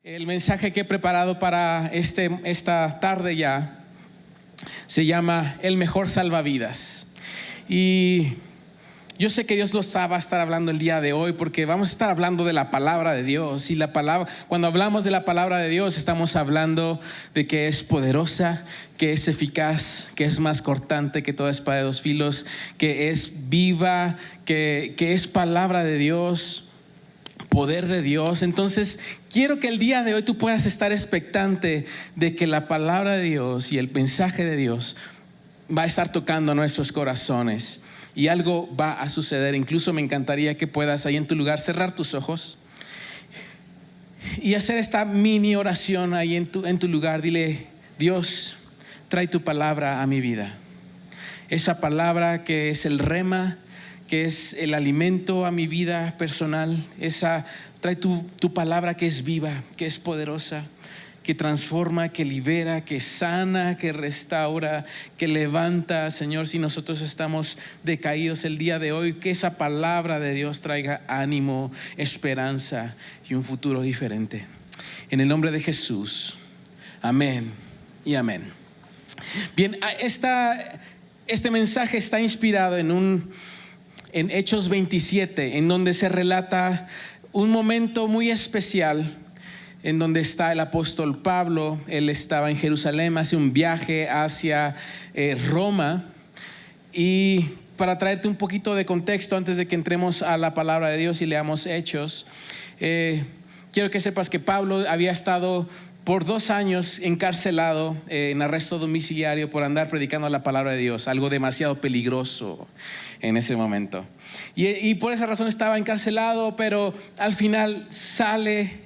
El mensaje que he preparado para esta tarde ya se llama El mejor salvavidas. Y yo sé que Dios va a estar hablando el día de hoy porque vamos a estar hablando de la palabra de Dios. Y cuando hablamos de la palabra de Dios, estamos hablando de que es poderosa, que es eficaz, que es más cortante que toda espada de dos filos, que es viva, que es palabra de Dios, poder de Dios. Entonces quiero que el día de hoy tú puedas estar expectante de que la palabra de Dios y el mensaje de Dios va a estar tocando nuestros corazones y algo va a suceder. Incluso me encantaría que puedas ahí en tu lugar cerrar tus ojos y hacer esta mini oración ahí en tu lugar. Dile: Dios, trae tu palabra a mi vida, esa palabra que es el rema, que es el alimento a mi vida personal. Trae tu palabra que es viva, que es poderosa, que transforma, que libera, que sana, que restaura, que levanta. Señor, si nosotros estamos decaídos el día de hoy, que esa palabra de Dios traiga ánimo, esperanza y un futuro diferente. En el nombre de Jesús, amén y amén. Bien, este mensaje está inspirado en Hechos 27, en donde se relata un momento muy especial, en donde está el apóstol Pablo. Él estaba en Jerusalén, hace un viaje hacia Roma. Y para traerte un poquito de contexto antes de que entremos a la palabra de Dios y leamos Hechos, quiero que sepas que Pablo había estado por 2 años encarcelado en arresto domiciliario por andar predicando la palabra de Dios, algo demasiado peligroso en ese momento. Y por esa razón estaba encarcelado, pero al final sale,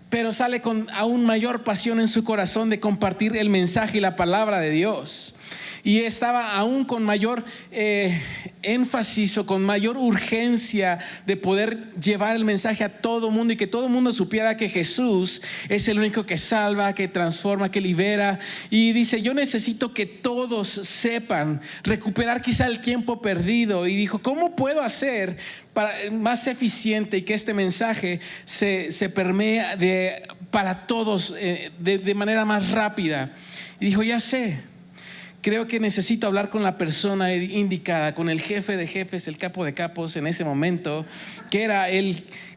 pero sale con aún mayor pasión en su corazón de compartir el mensaje y la palabra de Dios. Y estaba aún con mayor énfasis o con mayor urgencia de poder llevar el mensaje a todo mundo y que todo mundo supiera que Jesús es el único que salva, que transforma, que libera. Y dice: yo necesito que todos sepan, recuperar quizá el tiempo perdido. Y dijo: ¿cómo puedo hacer para más eficiente y que este mensaje se permee para todos de manera más rápida? Y dijo: ya sé. Creo que necesito hablar con la persona indicada, con el jefe de jefes, el capo de capos en ese momento, que era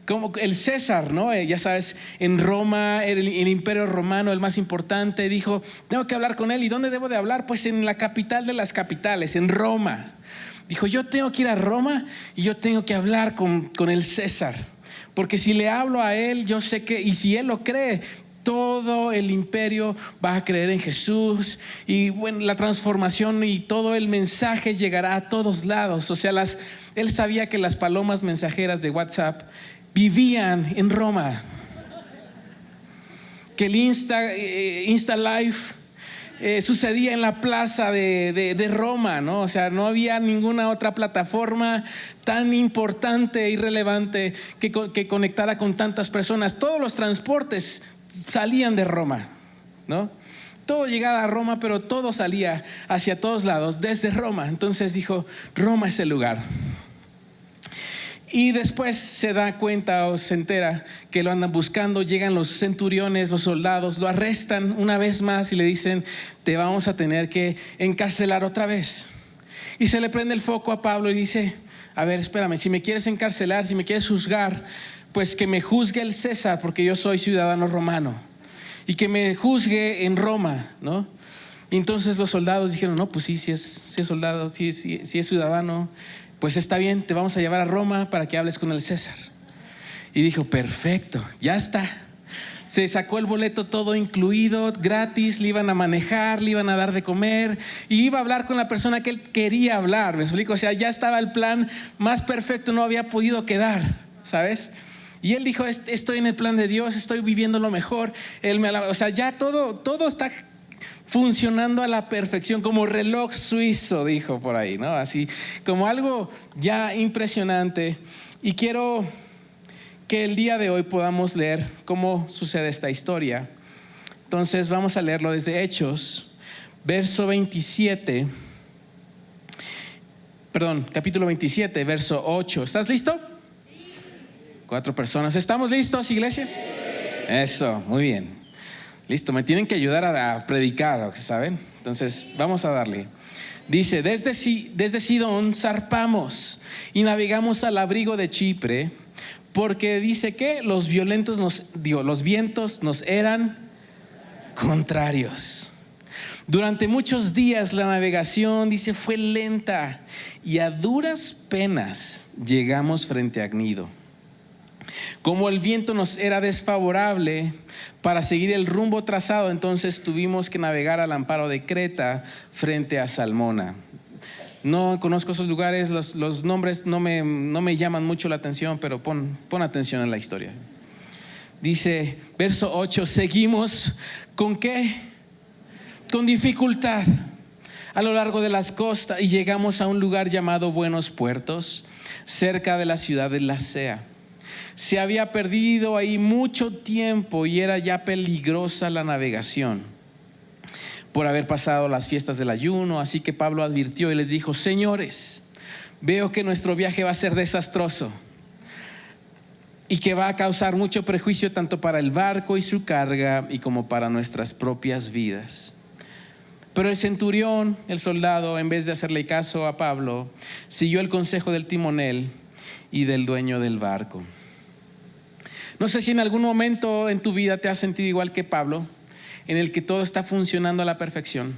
como el César, ¿no? Ya sabes, en Roma, el imperio romano, el más importante. Dijo: tengo que hablar con él. ¿Y dónde debo de hablar? Pues en la capital de las capitales, en Roma. Dijo: yo tengo que ir a Roma y yo tengo que hablar con el César, porque si le hablo a él, yo sé que, y si él lo cree, todo el imperio va a creer en Jesús, y bueno, la transformación y todo el mensaje llegará a todos lados. O sea, él sabía que las palomas mensajeras de WhatsApp vivían en Roma, que el Insta Live sucedía en la plaza de Roma, ¿no? O sea, no había ninguna otra plataforma tan importante y relevante que conectara con tantas personas. Todos los transportes salían de Roma, ¿no? Todo llegaba a Roma, pero todo salía hacia todos lados desde Roma. Entonces dijo: Roma es el lugar. Y después se da cuenta o se entera que lo andan buscando. Llegan los centuriones, los soldados, lo arrestan una vez más y le dicen: te vamos a tener que encarcelar otra vez. Y se le prende el foco a Pablo y dice: a ver, espérame, si me quieres encarcelar, si me quieres juzgar, pues que me juzgue el César, porque yo soy ciudadano romano, y que me juzgue en Roma, ¿no? Y entonces los soldados dijeron: no, pues sí, si es soldado, si es ciudadano, pues está bien, te vamos a llevar a Roma para que hables con el César. Y dijo: perfecto, ya está. Se sacó el boleto todo incluido, gratis, le iban a manejar, le iban a dar de comer y iba a hablar con la persona que él quería hablar. ¿Me explico? O sea, ya estaba el plan más perfecto, no había podido quedar, ¿sabes? Y él dijo: estoy en el plan de Dios, estoy viviendo lo mejor. O sea, ya todo está funcionando a la perfección, como reloj suizo, dijo por ahí, ¿no? Así como algo ya impresionante. Y quiero que el día de hoy podamos leer cómo sucede esta historia. Entonces vamos a leerlo desde Hechos, capítulo 27, verso 8. ¿Estás listo? 4 personas. ¿Estamos listos, iglesia? Eso, muy bien. Listo, me tienen que ayudar a predicar, ¿saben? Entonces, vamos a darle. Dice, desde Sidón zarpamos y navegamos al abrigo de Chipre, porque dice que los vientos nos eran contrarios. Durante muchos días la navegación, dice, fue lenta y a duras penas llegamos frente a Gnido. Como el viento nos era desfavorable para seguir el rumbo trazado, entonces tuvimos que navegar al amparo de Creta frente a Salmona. No conozco esos lugares, los nombres no me llaman mucho la atención, pero pon atención en la historia. Dice, verso 8, seguimos ¿con qué? Con dificultad a lo largo de las costas y llegamos a un lugar llamado Buenos Puertos, cerca de la ciudad de Lasea. Se había perdido ahí mucho tiempo y era ya peligrosa la navegación por haber pasado las fiestas del ayuno. Así que Pablo advirtió y les dijo, señores, veo que nuestro viaje va a ser desastroso y que va a causar mucho perjuicio tanto para el barco y su carga y como para nuestras propias vidas. Pero el centurión, el soldado, en vez de hacerle caso a Pablo, siguió el consejo del timonel y del dueño del barco. No sé si en algún momento en tu vida te has sentido igual que Pablo, en el que todo está funcionando a la perfección.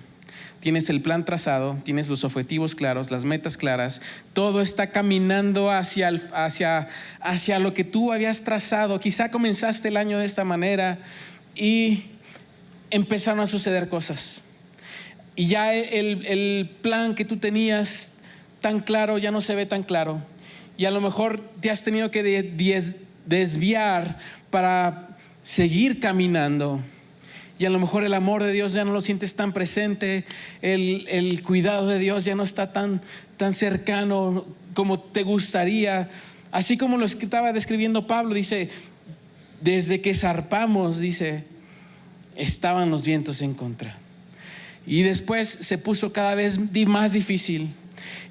Tienes el plan trazado, tienes los objetivos claros, las metas claras, todo está caminando hacia lo que tú habías trazado. Quizá comenzaste el año de esta manera y empezaron a suceder cosas. Y ya el plan que tú tenías tan claro ya no se ve tan claro. Y a lo mejor te has tenido que desviar para seguir caminando. Y a lo mejor el amor de Dios ya no lo sientes tan presente, el cuidado de Dios ya no está tan cercano como te gustaría. Así como lo estaba describiendo Pablo, dice, desde que zarpamos, dice, estaban los vientos en contra. Y después se puso cada vez más difícil.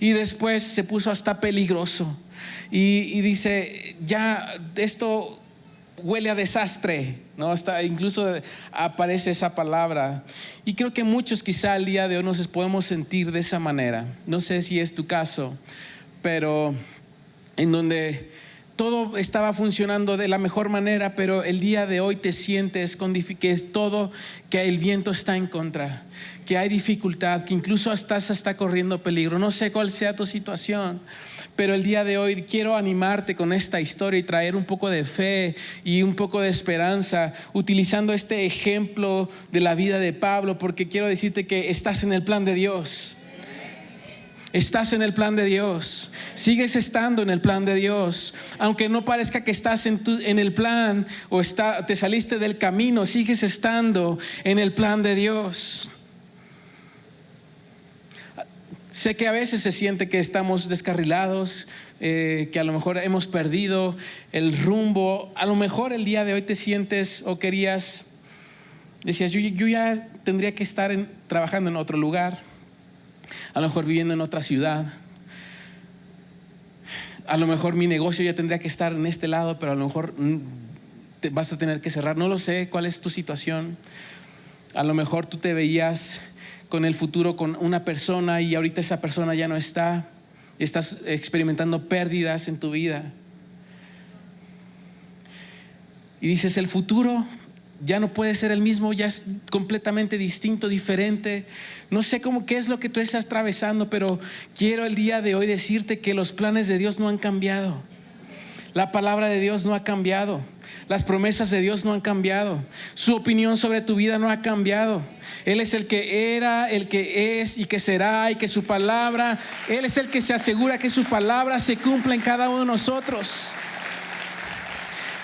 Y después se puso hasta peligroso. Y dice, ya esto huele a desastre, ¿no? Hasta incluso aparece esa palabra. Y creo que muchos quizá al día de hoy nos podemos sentir de esa manera. No sé si es tu caso, pero en donde todo estaba funcionando de la mejor manera, pero el día de hoy te sientes que es todo, que el viento está en contra, que hay dificultad, que incluso estás hasta corriendo peligro. No sé cuál sea tu situación, pero el día de hoy quiero animarte con esta historia y traer un poco de fe y un poco de esperanza, utilizando este ejemplo de la vida de Pablo, porque quiero decirte que estás en el plan de Dios. Estás en el plan de Dios, sigues estando en el plan de Dios, aunque no parezca que estás en el plan o te saliste del camino, sigues estando en el plan de Dios. Sé que a veces se siente que estamos descarrilados, que a lo mejor hemos perdido el rumbo. A lo mejor el día de hoy te sientes o decías, yo ya tendría que estar trabajando en otro lugar. A lo mejor viviendo en otra ciudad. A lo mejor mi negocio ya tendría que estar en este lado, pero a lo mejor te vas a tener que cerrar. No lo sé cuál es tu situación. A lo mejor tú te veías con el futuro con una persona y ahorita esa persona ya no está. Estás experimentando pérdidas en tu vida. Y dices, el futuro ya no puede ser el mismo, ya es completamente distinto, diferente. No sé qué es lo que tú estás atravesando, pero quiero el día de hoy decirte que los planes de Dios no han cambiado. La palabra de Dios no ha cambiado. Las promesas de Dios no han cambiado. Su opinión sobre tu vida no ha cambiado. Él es el que era, el que es y que será, y que su palabra, Él es el que se asegura que su palabra se cumpla en cada uno de nosotros.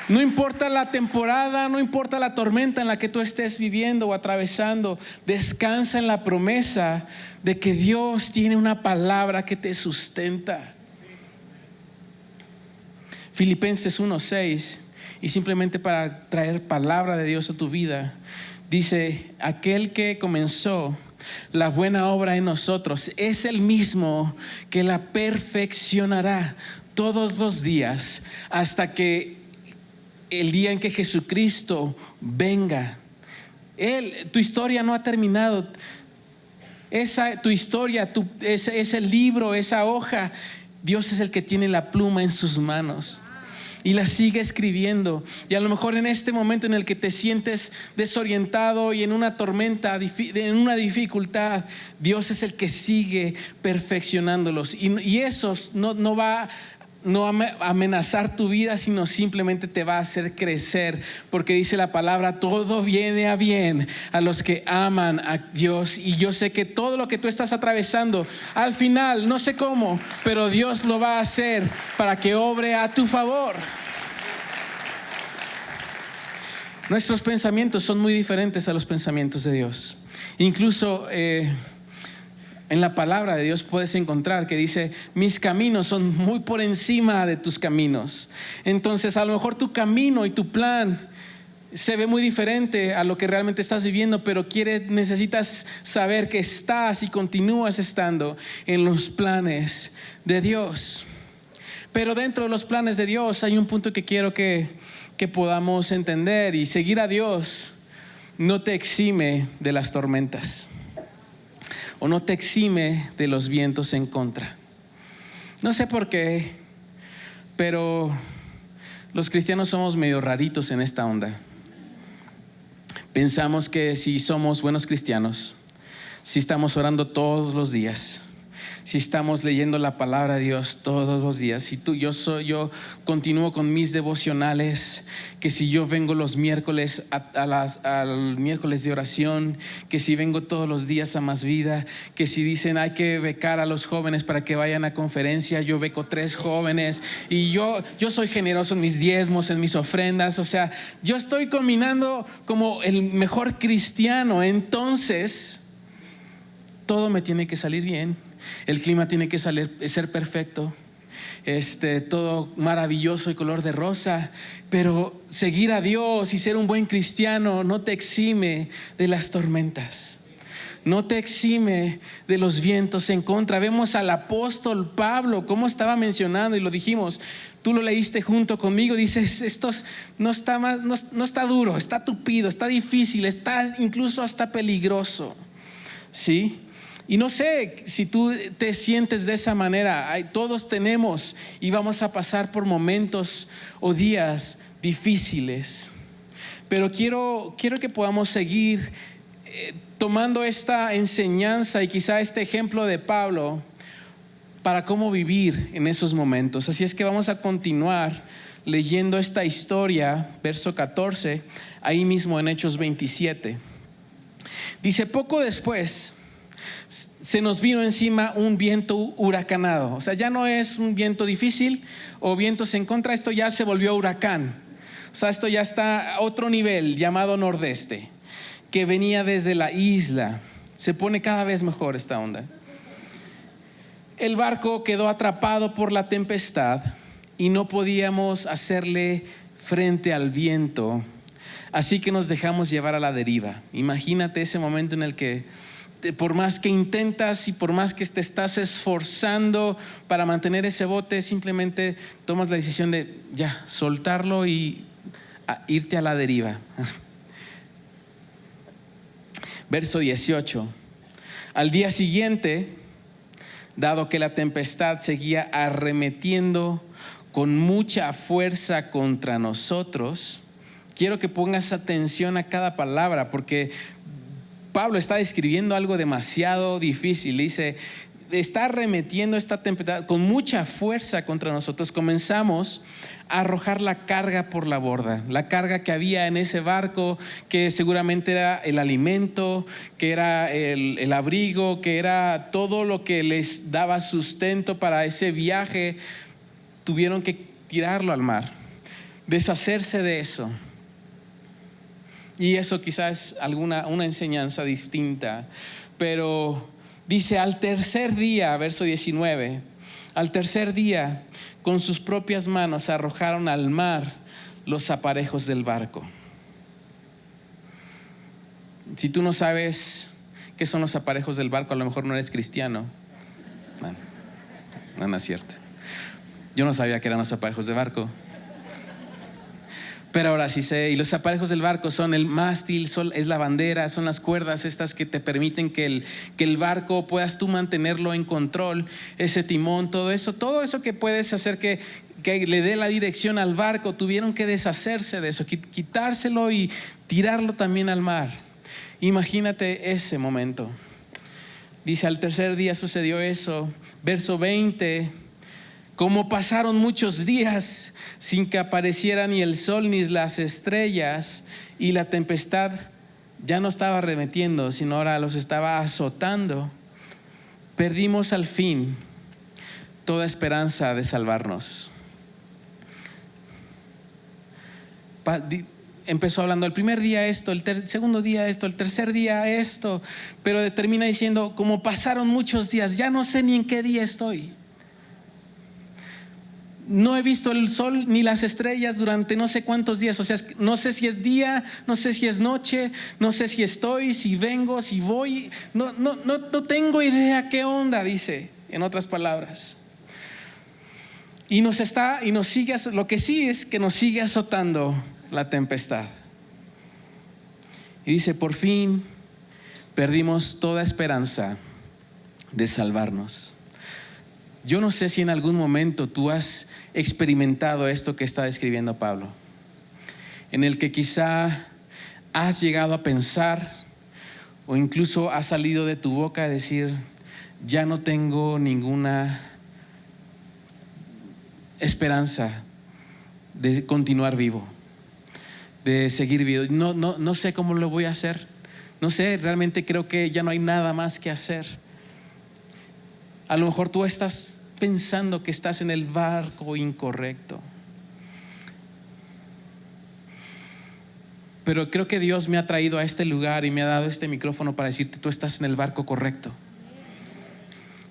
No importa la temporada, no importa la tormenta en la que tú estés viviendo o atravesando, descansa en la promesa de que Dios tiene una palabra que te sustenta. Filipenses 1:6, y simplemente para traer palabra de Dios a tu vida, dice, aquel que comenzó la buena obra en nosotros es el mismo que la perfeccionará todos los días hasta que el día en que Jesucristo venga. Tu historia no ha terminado. Tu historia, ese libro, esa hoja, Dios es el que tiene la pluma en sus manos y la sigue escribiendo. Y a lo mejor en este momento en el que te sientes desorientado y en una tormenta, en una dificultad, Dios es el que sigue perfeccionándolos. Y esos no va a amenazar tu vida, sino simplemente te va a hacer crecer, porque dice la palabra: todo viene a bien a los que aman a Dios. Y yo sé que todo lo que tú estás atravesando, al final, no sé cómo, pero Dios lo va a hacer para que obre a tu favor. Nuestros pensamientos son muy diferentes a los pensamientos de Dios. Incluso en la palabra de Dios puedes encontrar que dice: mis caminos son muy por encima de tus caminos. Entonces a lo mejor tu camino y tu plan se ve muy diferente a lo que realmente estás viviendo, pero necesitas saber que estás y continúas estando en los planes de Dios. Pero dentro de los planes de Dios hay un punto que quiero que podamos entender: y seguir a Dios no te exime de las tormentas, o no te exime de los vientos en contra. No sé por qué, pero los cristianos somos medio raritos en esta onda. Pensamos que si somos buenos cristianos, si estamos orando todos los días, si estamos leyendo la palabra de Dios todos los días, si yo continúo con mis devocionales, que si yo vengo los miércoles al miércoles de oración, que si vengo todos los días a Más Vida, que si dicen hay que becar a los jóvenes para que vayan a conferencia, yo beco 3 jóvenes, y yo soy generoso en mis diezmos, en mis ofrendas. O sea, yo estoy combinando como el mejor cristiano. Entonces todo me tiene que salir bien. El clima tiene que ser perfecto, todo maravilloso y color de rosa. Pero seguir a Dios y ser un buen cristiano no te exime de las tormentas, no te exime de los vientos en contra. Vemos al apóstol Pablo cómo estaba mencionando, y lo dijimos, tú lo leíste junto conmigo. Dices: esto no está duro, está tupido, está difícil, está incluso hasta peligroso, ¿sí? Y no sé si tú te sientes de esa manera. Todos tenemos y vamos a pasar por momentos o días difíciles, pero quiero que podamos seguir tomando esta enseñanza y quizá este ejemplo de Pablo para cómo vivir en esos momentos. Así es que vamos a continuar leyendo esta historia, verso 14, ahí mismo en Hechos 27. Dice: poco después se nos vino encima un viento huracanado. O sea, ya no es un viento difícil o vientos en contra, esto ya se volvió huracán. O sea, esto ya está a otro nivel, llamado nordeste, que venía desde la isla. Se pone cada vez mejor esta onda. El barco quedó atrapado por la tempestad y no podíamos hacerle frente al viento, así que nos dejamos llevar a la deriva. Imagínate ese momento en el que por más que intentas y por más que te estás esforzando para mantener ese bote, simplemente tomas la decisión de ya soltarlo y irte a la deriva. Verso 18. Al día siguiente, dado que la tempestad seguía arremetiendo con mucha fuerza contra nosotros, quiero que pongas atención a cada palabra, porque Pablo está describiendo algo demasiado difícil. Dice: está arremetiendo esta tempestad con mucha fuerza contra nosotros. Comenzamos a arrojar la carga por la borda, la carga que había en ese barco, que seguramente era el alimento, que era el abrigo, que era todo lo que les daba sustento para ese viaje. Tuvieron que tirarlo al mar, deshacerse de eso. Y eso quizás es una enseñanza distinta. Pero dice: al tercer día, verso 19, al tercer día, con sus propias manos arrojaron al mar los aparejos del barco. Si tú no sabes qué son los aparejos del barco, a lo mejor no eres cristiano. No es cierto. Yo no sabía que eran los aparejos de barco. Pero ahora sí sé, y los aparejos del barco son el mástil, es la bandera, son las cuerdas estas que te permiten que el barco puedas tú mantenerlo en control, ese timón, todo eso que puedes hacer que le dé la dirección al barco. Tuvieron que deshacerse de eso, quitárselo y tirarlo también al mar. Imagínate ese momento. Dice, al tercer día sucedió eso. Verso 20, como pasaron muchos días sin que apareciera ni el sol ni las estrellas, y la tempestad ya no estaba arremetiendo, sino ahora los estaba azotando, perdimos al fin toda esperanza de salvarnos. Empezó hablando el primer día esto, el segundo día esto, el tercer día esto, pero termina diciendo, como pasaron muchos días, ya no sé ni en qué día estoy. No he visto el sol ni las estrellas durante no sé cuántos días. O sea, no sé si es día, no sé si es noche, no sé si estoy, si vengo, si voy. No tengo idea qué onda, dice, en otras palabras. Y nos sigue, lo que sí es que nos sigue azotando la tempestad. Y dice, por fin perdimos toda esperanza de salvarnos. Yo no sé si en algún momento tú has experimentado esto que está describiendo Pablo, en el que quizá has llegado a pensar, o incluso ha salido de tu boca a decir, ya no tengo ninguna esperanza de continuar vivo, de seguir vivo. No sé cómo lo voy a hacer. No sé, realmente creo que ya no hay nada más que hacer. A lo mejor tú estás pensando que estás en el barco incorrecto, pero creo que Dios me ha traído a este lugar y me ha dado este micrófono para decirte, tú estás en el barco correcto.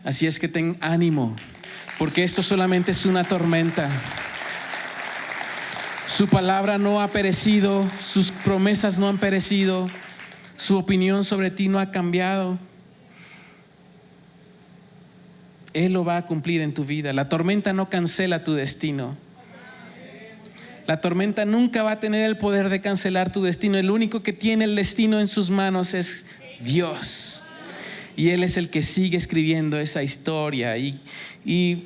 Así es que ten ánimo, porque esto solamente es una tormenta. Su palabra no ha perecido, sus promesas no han perecido, su opinión sobre ti no ha cambiado. Él lo va a cumplir en tu vida. La tormenta no cancela tu destino. La tormenta nunca va a tener el poder de cancelar tu destino. El único que tiene el destino en sus manos es Dios. Y Él es el que sigue escribiendo esa historia. Y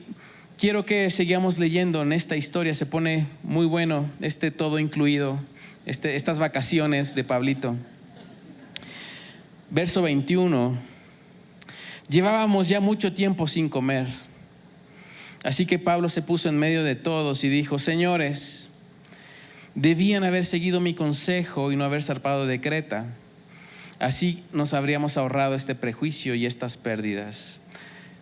quiero que sigamos leyendo en esta historia. Se pone muy bueno todo incluido, estas vacaciones de Pablito. Verso 21. Llevábamos ya mucho tiempo sin comer. Así que Pablo se puso en medio de todos y dijo, señores, debían haber seguido mi consejo y no haber zarpado de Creta. Así nos habríamos ahorrado este prejuicio y estas pérdidas,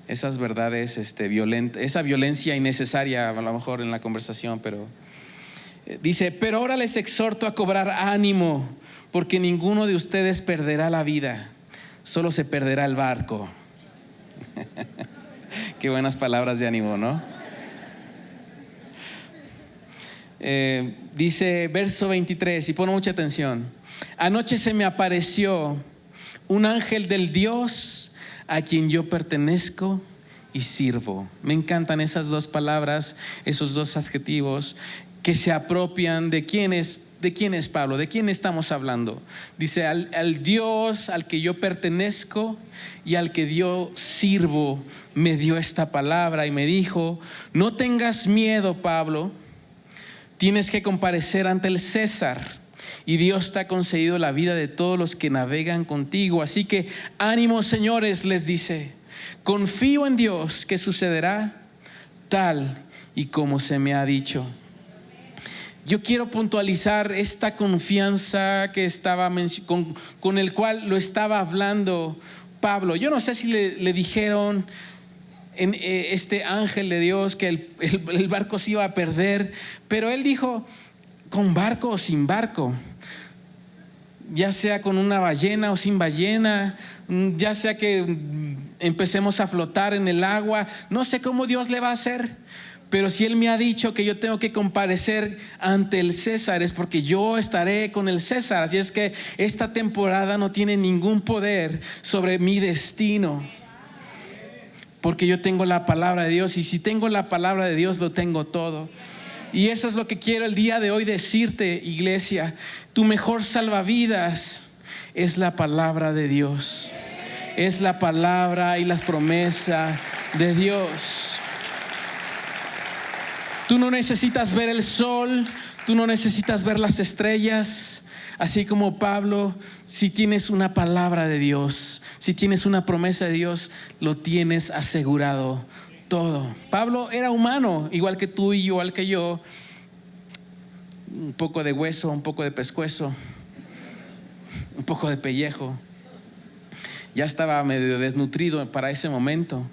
esas verdades violentas, esa violencia innecesaria a lo mejor en la conversación. Pero dice, pero ahora les exhorto a cobrar ánimo, porque ninguno de ustedes perderá la vida, solo se perderá el barco. Qué buenas palabras de ánimo, ¿no? Dice verso 23, y pon mucha atención. Anoche se me apareció un ángel del Dios a quien yo pertenezco y sirvo. Me encantan esas dos palabras, esos dos adjetivos que se apropian de quién es Pablo, de quién estamos hablando. Dice al Dios al que yo pertenezco y al que yo sirvo, me dio esta palabra y me dijo, no tengas miedo, Pablo, tienes que comparecer ante el César y Dios te ha concedido la vida de todos los que navegan contigo. Así que ánimo, señores, les dice, confío en Dios que sucederá tal y como se me ha dicho. Yo quiero puntualizar esta confianza que estaba con el cual lo estaba hablando Pablo. Yo no sé si le dijeron en este ángel de Dios que el barco se iba a perder, pero él dijo, con barco o sin barco, ya sea con una ballena o sin ballena, ya sea que empecemos a flotar en el agua, no sé cómo Dios le va a hacer. Pero si Él me ha dicho que yo tengo que comparecer ante el César, es porque yo estaré con el César. Así es que esta temporada no tiene ningún poder sobre mi destino, porque yo tengo la palabra de Dios, y si tengo la palabra de Dios lo tengo todo. Y eso es lo que quiero el día de hoy decirte, iglesia. Tu mejor salvavidas es la palabra de Dios. Es la palabra y las promesas de Dios. Tú no necesitas ver el sol, tú no necesitas ver las estrellas. Así como Pablo, si tienes una palabra de Dios, si tienes una promesa de Dios, lo tienes asegurado todo. Pablo era humano, igual que tú y igual que yo. Un poco de hueso, un poco de pescuezo, un poco de pellejo. Ya estaba medio desnutrido para ese momento.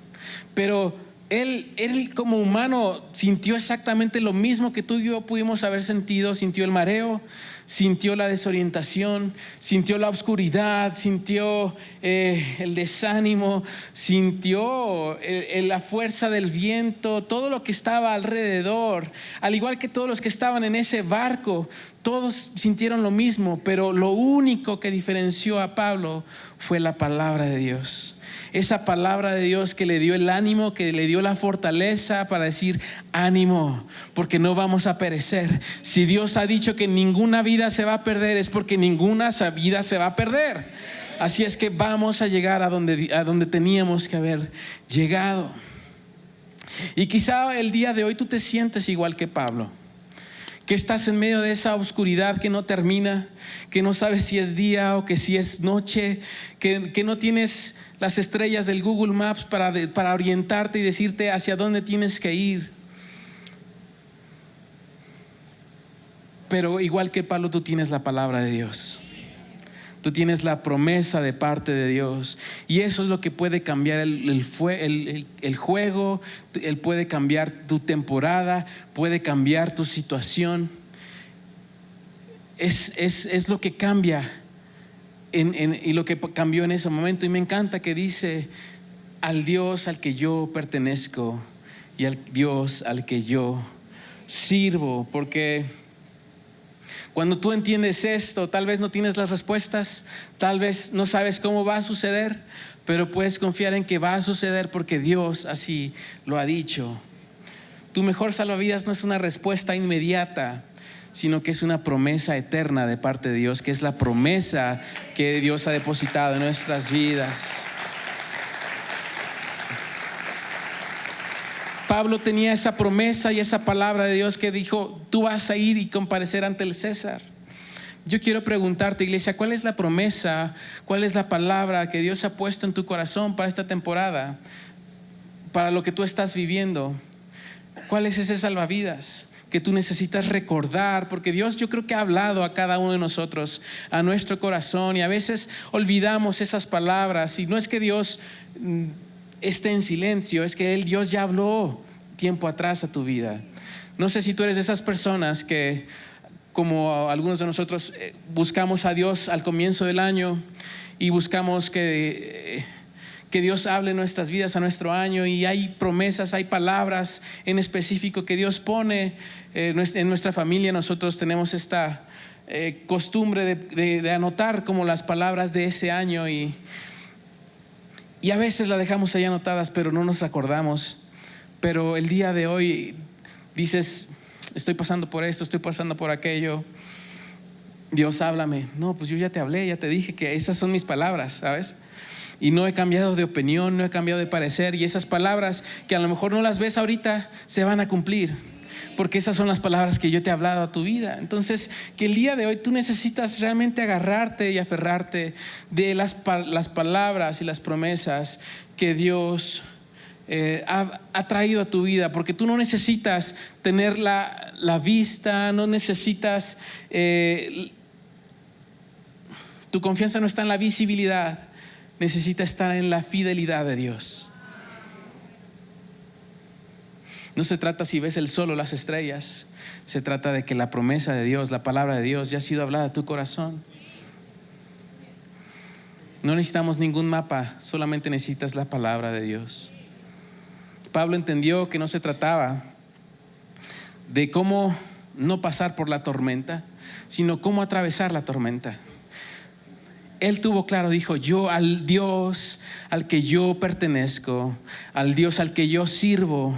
Pero él como humano sintió exactamente lo mismo que tú y yo pudimos haber sentido. Sintió el mareo, sintió la desorientación, sintió la oscuridad, sintió el desánimo, sintió la fuerza del viento, todo lo que estaba alrededor. Al igual que todos los que estaban en ese barco, todos sintieron lo mismo, pero lo único que diferenció a Pablo fue la palabra de Dios. Esa palabra de Dios que le dio el ánimo, que le dio la fortaleza para decir: ánimo, porque no vamos a perecer. Si Dios ha dicho que ninguna vida se va a perder, es porque ninguna vida se va a perder. Así es que vamos a llegar a donde teníamos que haber llegado. Y quizá el día de hoy tú te sientes igual que Pablo, que estás en medio de esa oscuridad que no termina, que no sabes si es día o que si es noche, que no tienes las estrellas del Google Maps para orientarte y decirte hacia dónde tienes que ir. Pero igual que Pablo, tú tienes la palabra de Dios. Tú tienes la promesa de parte de Dios. Y eso es lo que puede cambiar el juego. Él puede cambiar tu temporada, puede cambiar tu situación. Es lo que cambia y lo que cambió en ese momento. Y me encanta que dice: al Dios al que yo pertenezco y al Dios al que yo sirvo. Porque cuando tú entiendes esto, tal vez no tienes las respuestas, tal vez no sabes cómo va a suceder, pero puedes confiar en que va a suceder porque Dios así lo ha dicho. Tu mejor salvavidas no es una respuesta inmediata, sino que es una promesa eterna de parte de Dios, que es la promesa que Dios ha depositado en nuestras vidas. Pablo tenía esa promesa y esa palabra de Dios que dijo: tú vas a ir y comparecer ante el César. Yo quiero preguntarte, iglesia, ¿cuál es la promesa, cuál es la palabra que Dios ha puesto en tu corazón para esta temporada, para lo que tú estás viviendo? ¿Cuál es ese salvavidas que tú necesitas recordar? Porque Dios, yo creo que ha hablado a cada uno de nosotros, a nuestro corazón, y a veces olvidamos esas palabras. Y no es que Dios esté en silencio, es que Dios ya habló tiempo atrás a tu vida. No sé si tú eres de esas personas que, como algunos de nosotros, buscamos a Dios al comienzo del año y buscamos que Dios hable en nuestras vidas a nuestro año, y hay promesas, hay palabras en específico que Dios pone en nuestra familia. Nosotros tenemos esta costumbre de anotar como las palabras de ese año, y a veces las dejamos ahí anotadas, pero no nos acordamos. Pero el día de hoy dices: estoy pasando por esto, estoy pasando por aquello. Dios, háblame. No, pues yo ya te hablé, ya te dije que esas son mis palabras, ¿sabes? Y no he cambiado de opinión, no he cambiado de parecer. Y esas palabras que a lo mejor no las ves ahorita, se van a cumplir, porque esas son las palabras que yo te he hablado a tu vida. Entonces, que el día de hoy tú necesitas realmente agarrarte y aferrarte de las palabras y las promesas que Dios ha traído a tu vida, porque tú no necesitas tener la vista, no necesitas, tu confianza no está en la visibilidad, necesita estar en la fidelidad de Dios. No se trata si ves el sol o las estrellas, se trata de que la promesa de Dios, la palabra de Dios ya ha sido hablada a tu corazón. No necesitamos ningún mapa, solamente necesitas la palabra de Dios. Pablo entendió que no se trataba de cómo no pasar por la tormenta, sino cómo atravesar la tormenta. Él tuvo claro, dijo: yo al Dios al que yo pertenezco, al Dios al que yo sirvo,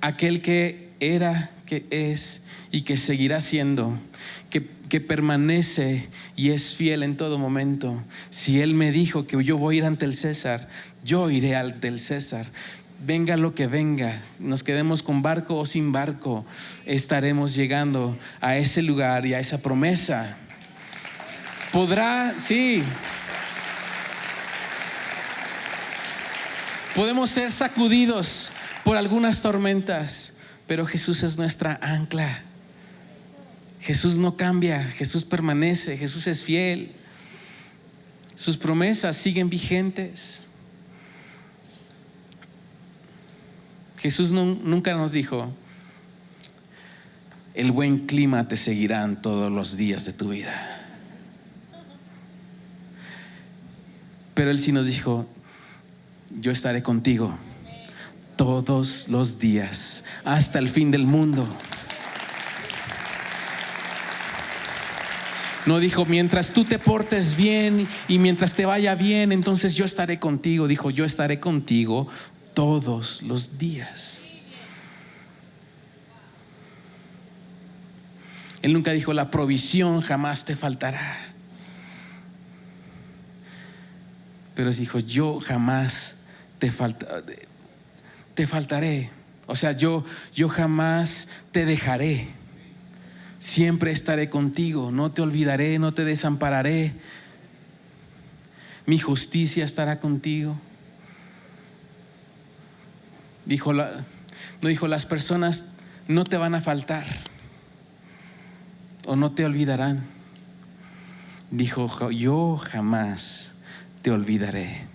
aquel que era, que es y que seguirá siendo, que permanece y es fiel en todo momento. Si Él me dijo que yo voy a ir ante el César, yo iré ante el César. Venga lo que venga, nos quedemos con barco o sin barco, estaremos llegando a ese lugar y a esa promesa. Podrá, sí. Podemos ser sacudidos por algunas tormentas, pero Jesús es nuestra ancla. Jesús no cambia, Jesús permanece, Jesús es fiel. Sus promesas siguen vigentes. Jesús nunca nos dijo: el buen clima te seguirán todos los días de tu vida. Pero Él sí nos dijo: yo estaré contigo todos los días hasta el fin del mundo. No dijo: mientras tú te portes bien y mientras te vaya bien, entonces yo estaré contigo. Dijo: yo estaré contigo todos los días. Él nunca dijo: la provisión jamás te faltará. Pero dijo: yo jamás te faltaré. O sea, yo jamás te dejaré. Siempre estaré contigo, no te olvidaré, no te desampararé. Mi justicia estará contigo. No dijo: las personas no te van a faltar o no te olvidarán. Dijo: yo jamás te olvidaré.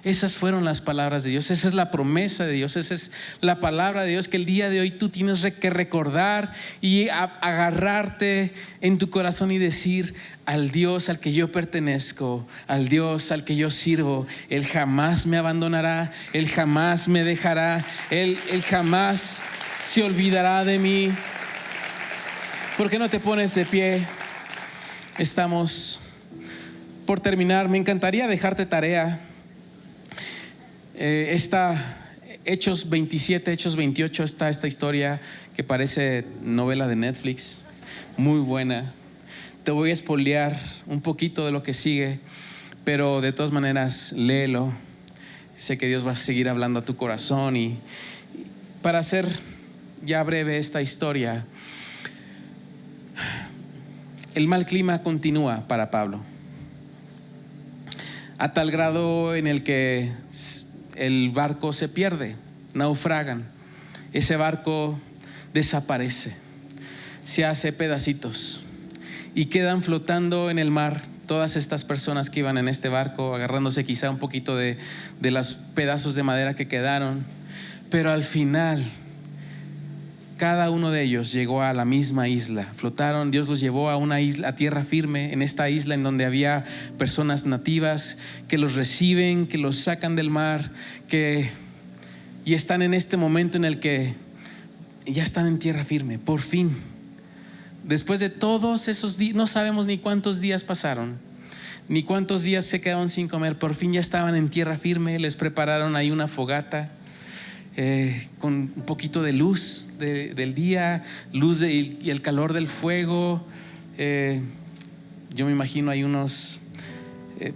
Esas fueron las palabras de Dios, esa es la promesa de Dios, esa es la palabra de Dios que el día de hoy tú tienes que recordar y agarrarte en tu corazón y decir: al Dios al que yo pertenezco, al Dios al que yo sirvo, Él jamás me abandonará, Él jamás me dejará, Él jamás se olvidará de mí. ¿Por qué no te pones de pie? Estamos por terminar. Me encantaría dejarte tarea. Hechos 27, Hechos 28 está esta historia que parece novela de Netflix, muy buena. Te voy a spoilear un poquito de lo que sigue, pero de todas maneras léelo. Sé que Dios va a seguir hablando a tu corazón. Y para hacer ya breve esta historia, el mal clima continúa para Pablo, a tal grado en el que el barco se pierde, naufragan. Ese barco desaparece, se hace pedacitos y quedan flotando en el mar todas estas personas que iban en este barco, agarrándose quizá un poquito de los pedazos de madera que quedaron. Pero al final cada uno de ellos llegó a la misma isla, flotaron. Dios los llevó a una isla, a tierra firme, en esta isla en donde había personas nativas que los reciben, que los sacan del mar, y están en este momento en el que ya están en tierra firme, por fin. Después de todos esos días, no sabemos ni cuántos días pasaron, ni cuántos días se quedaron sin comer, por fin ya estaban en tierra firme. Les prepararon ahí una fogata, con un poquito de luz del día, y el calor del fuego. Yo me imagino hay unos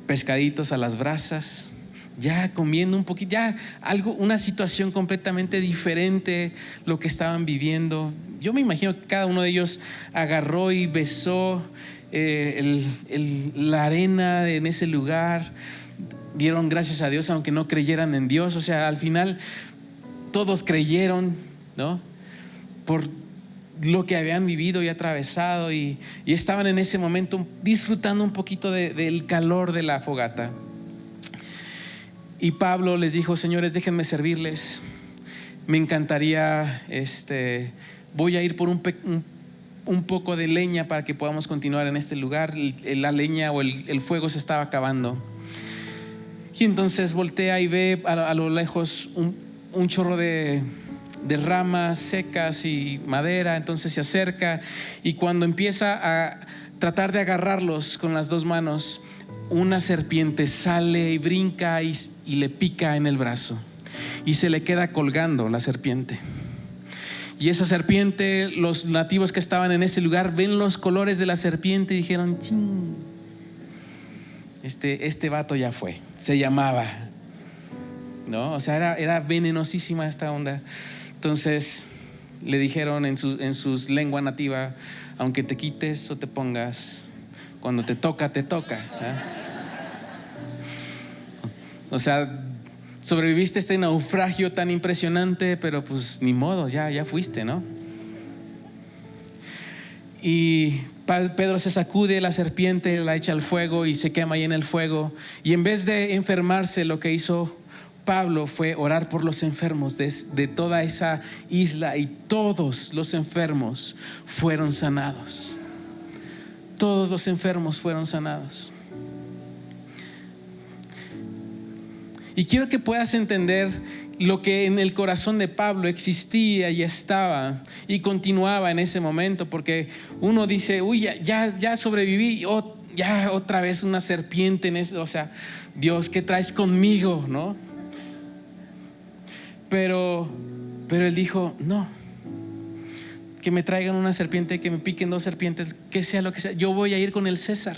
pescaditos a las brasas, ya comiendo un poquito, ya algo, una situación completamente diferente lo que estaban viviendo. Yo me imagino que cada uno de ellos agarró y besó la arena en ese lugar, dieron gracias a Dios aunque no creyeran en Dios. O sea, al final todos creyeron, ¿no? Por lo que habían vivido y atravesado, y estaban en ese momento disfrutando un poquito del calor de la fogata. Y Pablo les dijo: señores, déjenme servirles. Me encantaría, voy a ir por un poco de leña para que podamos continuar en este lugar. La leña o el fuego se estaba acabando. Y entonces voltea y ve a lo lejos un chorro de ramas secas y madera. Entonces se acerca, y cuando empieza a tratar de agarrarlos con las dos manos, una serpiente sale y brinca y le pica en el brazo. y se le queda colgando la serpiente. Y esa serpiente, los nativos que estaban en ese lugar ven los colores de la serpiente y dijeron: ching, este vato ya fue. Se llamaba, ¿no? O sea, era venenosísima esta onda. Entonces le dijeron en su lengua nativa: aunque te quites o te pongas, cuando te toca, te toca, ¿eh? O sea, sobreviviste este naufragio tan impresionante, pero pues ni modo, ya fuiste, ¿no? Y Pedro se sacude la serpiente, la echa al fuego y se quema ahí en el fuego. Y en vez de enfermarse, lo que hizo Pablo fue orar por los enfermos de toda esa isla, y todos los enfermos fueron sanados. Todos los enfermos fueron sanados. Y quiero que puedas entender lo que en el corazón de Pablo existía y estaba y continuaba en ese momento, porque uno dice: uy, ya sobreviví, ya otra vez una serpiente en eso. O sea, Dios, ¿qué traes conmigo? ¿No? Pero él dijo: no, que me traigan una serpiente, que me piquen 2 serpientes, que sea lo que sea, yo voy a ir con el César.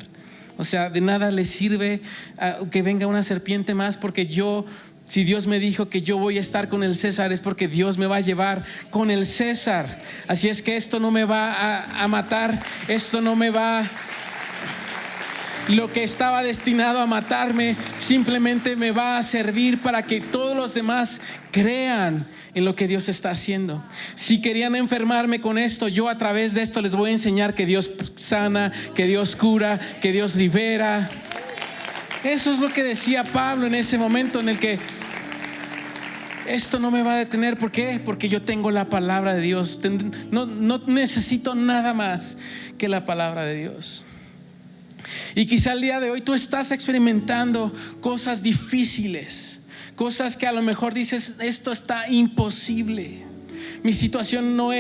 O sea, de nada le sirve que venga una serpiente más, porque si Dios me dijo que yo voy a estar con el César, es porque Dios me va a llevar con el César. Así es que esto no me va a matar, esto no me va... Lo que estaba destinado a matarme simplemente me va a servir para que todos los demás crean en lo que Dios está haciendo. Si querían enfermarme con esto, yo a través de esto les voy a enseñar que Dios sana, que Dios cura, que Dios libera. Eso es lo que decía Pablo en ese momento en el que esto no me va a detener. ¿Por qué? Porque yo tengo la palabra de Dios. No necesito nada más que la palabra de Dios. Y quizá el día de hoy tú estás experimentando cosas difíciles, cosas que a lo mejor dices: esto está imposible, mi situación no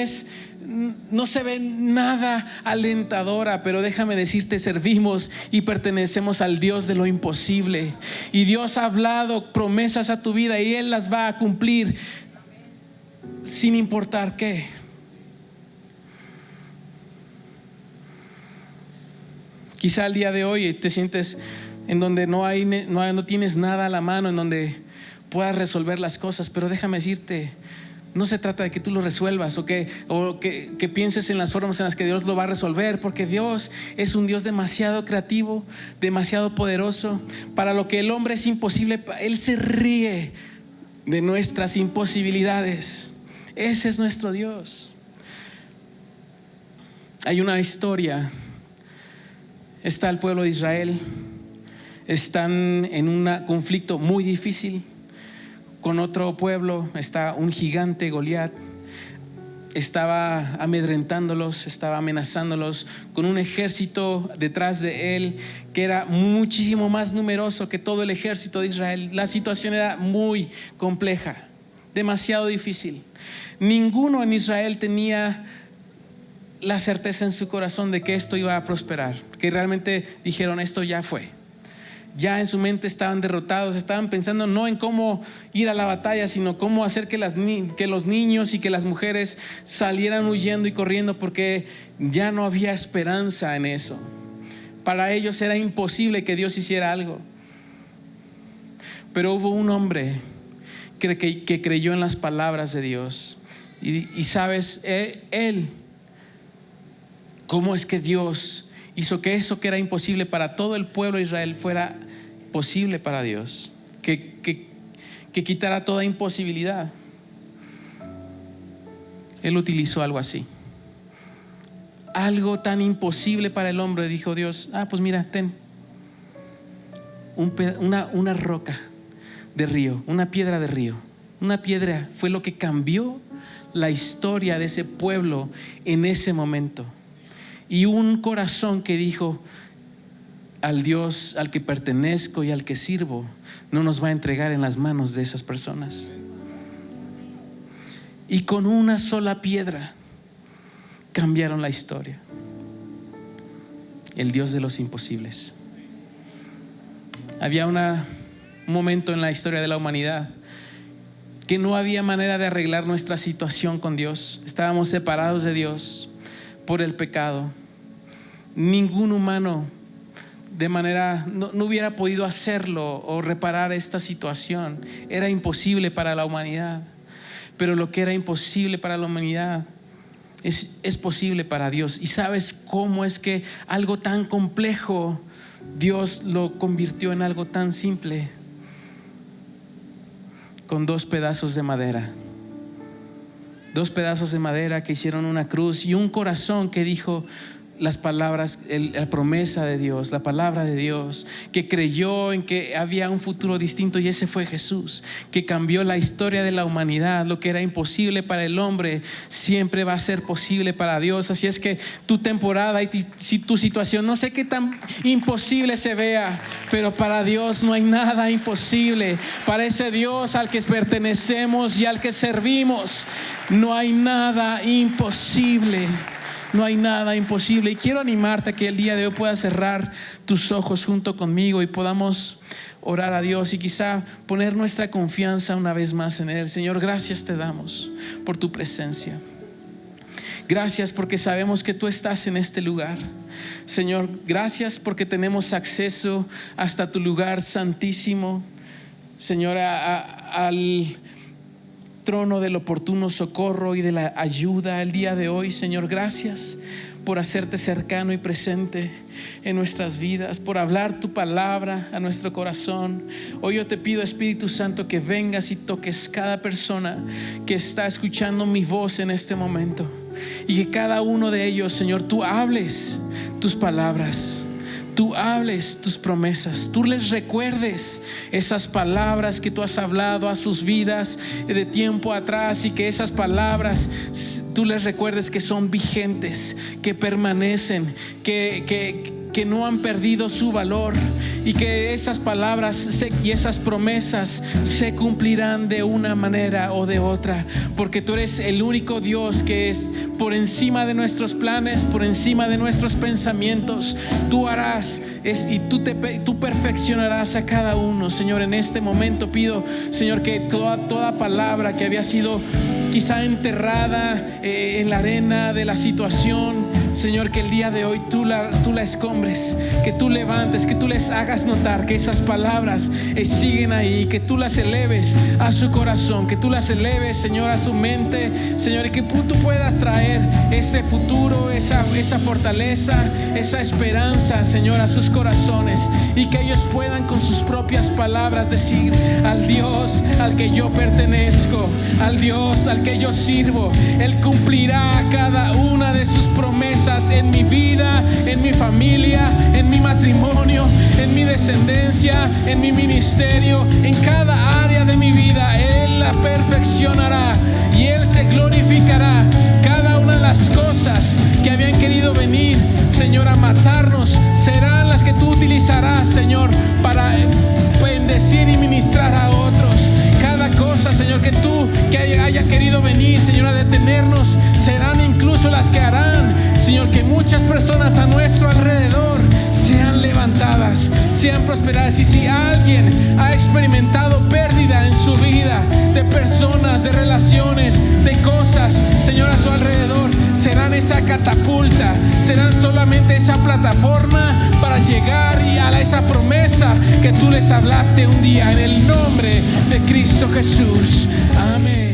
se ve nada alentadora. Pero déjame decirte, servimos y pertenecemos al Dios de lo imposible, y Dios ha hablado promesas a tu vida y Él las va a cumplir sin importar qué. Quizá el día de hoy te sientes en donde no tienes nada a la mano, en donde puedas resolver las cosas. Pero déjame decirte, no se trata de que tú lo resuelvas o que pienses en las formas en las que Dios lo va a resolver, porque Dios es un Dios demasiado creativo, demasiado poderoso. Para lo que el hombre es imposible, Él se ríe de nuestras imposibilidades. Ese es nuestro Dios. Hay una historia. Está el pueblo de Israel, están en un conflicto muy difícil con otro pueblo. Está un gigante, Goliat, estaba amedrentándolos, estaba amenazándolos con un ejército detrás de él que era muchísimo más numeroso que todo el ejército de Israel. La situación era muy compleja, demasiado difícil. Ninguno en Israel tenía la certeza en su corazón de que esto iba a prosperar, que realmente dijeron: esto ya fue. Ya en su mente estaban derrotados, estaban pensando no en cómo ir a la batalla, sino cómo hacer que los niños y que las mujeres salieran huyendo y corriendo, porque ya no había esperanza en eso. Para ellos era imposible que Dios hiciera algo. Pero hubo un hombre que creyó en las palabras de Dios. Y sabes, él ¿cómo es que Dios hizo que eso que era imposible para todo el pueblo de Israel fuera posible para Dios? Que quitara toda imposibilidad. Él utilizó algo así. Algo tan imposible para el hombre, dijo Dios: pues mira, ten una roca de río, una piedra de río. Una piedra fue lo que cambió la historia de ese pueblo en ese momento. Y un corazón que dijo: al Dios al que pertenezco y al que sirvo no nos va a entregar en las manos de esas personas. Y con una sola piedra cambiaron la historia. El Dios de los imposibles. Había un momento en la historia de la humanidad que no había manera de arreglar nuestra situación con Dios. Estábamos separados de Dios por el pecado. Ningún humano no hubiera podido hacerlo o reparar esta situación. Era imposible para la humanidad. Pero lo que era imposible para la humanidad es posible para Dios. ¿Y sabes cómo es que algo tan complejo Dios lo convirtió en algo tan simple? Con 2 pedazos de madera. 2 pedazos de madera que hicieron una cruz y un corazón que dijo las palabras, la promesa de Dios, la palabra de Dios, que creyó en que había un futuro distinto, y ese fue Jesús, que cambió la historia de la humanidad. Lo que era imposible para el hombre siempre va a ser posible para Dios. Así es que tu temporada y tu situación, no sé qué tan imposible se vea, pero para Dios no hay nada imposible. Para ese Dios al que pertenecemos y al que servimos, no hay nada imposible. No hay nada imposible. Y quiero animarte a que el día de hoy puedas cerrar tus ojos junto conmigo y podamos orar a Dios y quizá poner nuestra confianza una vez más en Él. Señor, gracias te damos por tu presencia. Gracias porque sabemos que tú estás en este lugar. Señor, gracias porque tenemos acceso hasta tu lugar santísimo. Señor, al trono del oportuno socorro y de la ayuda el día de hoy. Señor, gracias por hacerte cercano y presente en nuestras vidas, por hablar tu palabra a nuestro corazón. Hoy yo te pido, Espíritu Santo, que vengas y toques cada persona que está escuchando mi voz en este momento, y que cada uno de ellos, Señor, tú hables tus palabras, tú hables tus promesas, tú les recuerdes esas palabras que tú has hablado a sus vidas de tiempo atrás, y que esas palabras tú les recuerdes que son vigentes, que permanecen, que no han perdido su valor, y que esas palabras y esas promesas se cumplirán de una manera o de otra, porque tú eres el único Dios que es por encima de nuestros planes, por encima de nuestros pensamientos. Tú harás y tú perfeccionarás a cada uno. Señor, en este momento pido, Señor, que toda palabra que había sido quizá enterrada en la arena de la situación, Señor, que el día de hoy tú la escombres, que tú levantes, que tú les hagas notar que esas palabras siguen ahí, que tú las eleves a su corazón, que tú las eleves, Señor, a su mente, Señor, y que tú puedas traer ese futuro, esa fortaleza, esa esperanza, Señor, a sus corazones, y que ellos puedan con sus propias palabras decir: al Dios al que yo pertenezco, al Dios al que yo sirvo, Él cumplirá cada una de sus promesas en mi vida, en mi familia, en mi matrimonio, en mi descendencia, en mi ministerio, en cada área de mi vida. Él la perfeccionará y Él se glorificará. Cada una de las cosas que habían querido venir, Señor, a matarnos, serán las que tú utilizarás, Señor, para bendecir y ministrar a otros. Cada cosa, Señor, que haya querido venir, Señor, a detenernos, serán incluso las que harán, Señor, que muchas personas a nuestro alrededor sean levantadas, sean prosperadas. Y si alguien ha experimentado pérdida en su vida, de personas, de relaciones, de cosas, Señor, a su alrededor, serán esa catapulta, serán solamente esa plataforma para llegar a esa promesa que tú les hablaste un día, en el nombre de Cristo Jesús. Amén.